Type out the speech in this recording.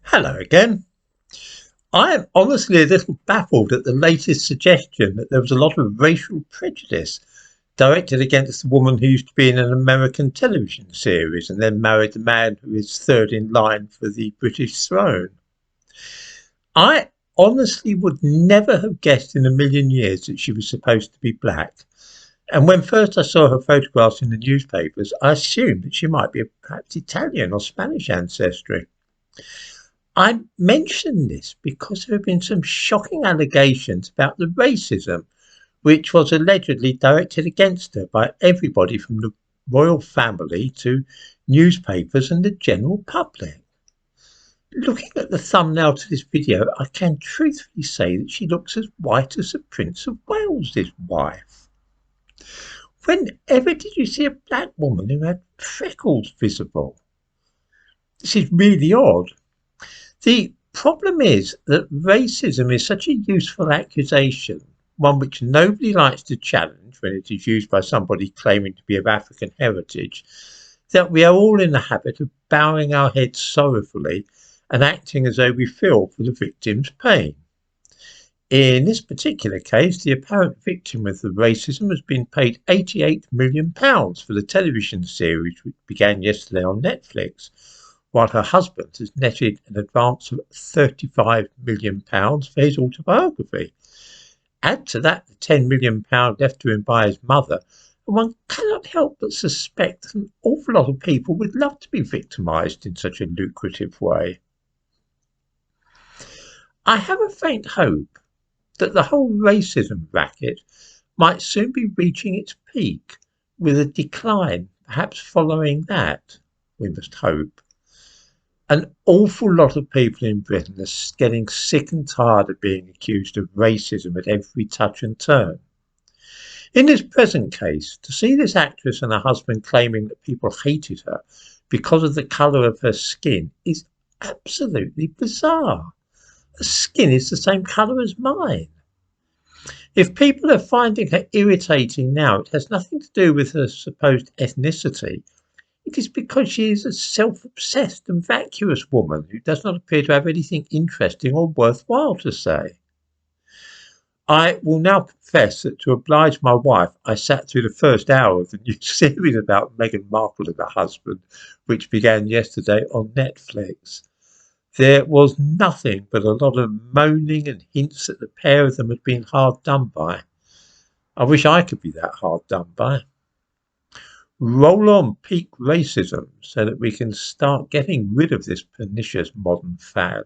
Hello again. I am honestly a little baffled at the latest suggestion that there was a lot of racial prejudice directed against the woman who used to be in an American television series and then married the man who is third in line for the British throne. I honestly would never have guessed in a million years that she was supposed to be black. And when first I saw her photographs in the newspapers, I assumed that she might be of perhaps Italian or Spanish ancestry. I mention this because there have been some shocking allegations about the racism which was allegedly directed against her by everybody from the royal family to newspapers and the general public. Looking at the thumbnail to this video, I can truthfully say that she looks as white as the Prince of Wales' wife. Whenever did you see a black woman who had freckles visible? This is really odd. The problem is that racism is such a useful accusation, one which nobody likes to challenge when it is used by somebody claiming to be of African heritage, that we are all in the habit of bowing our heads sorrowfully and acting as though we feel for the victim's pain. In this particular case, the apparent victim of the racism has been paid £88 million for the television series which began yesterday on Netflix, while her husband has netted an advance of £35 million for his autobiography. Add to that the £10 million left to him by his mother, and one cannot help but suspect that an awful lot of people would love to be victimised in such a lucrative way. I have a faint hope that the whole racism racket might soon be reaching its peak, with a decline perhaps following that, we must hope. An awful lot of people in Britain are getting sick and tired of being accused of racism at every touch and turn. In this present case, to see this actress and her husband claiming that people hated her because of the colour of her skin is absolutely bizarre. Her skin is the same colour as mine. If people are finding her irritating now, it has nothing to do with her supposed ethnicity. It is because she is a self-obsessed and vacuous woman who does not appear to have anything interesting or worthwhile to say. I will now confess that to oblige my wife, I sat through the first hour of the new series about Megan Markle and her husband, which began yesterday on Netflix. There was nothing but a lot of moaning and hints that the pair of them had been hard done by. I wish I could be that hard done by. Roll on peak racism so that we can start getting rid of this pernicious modern fad.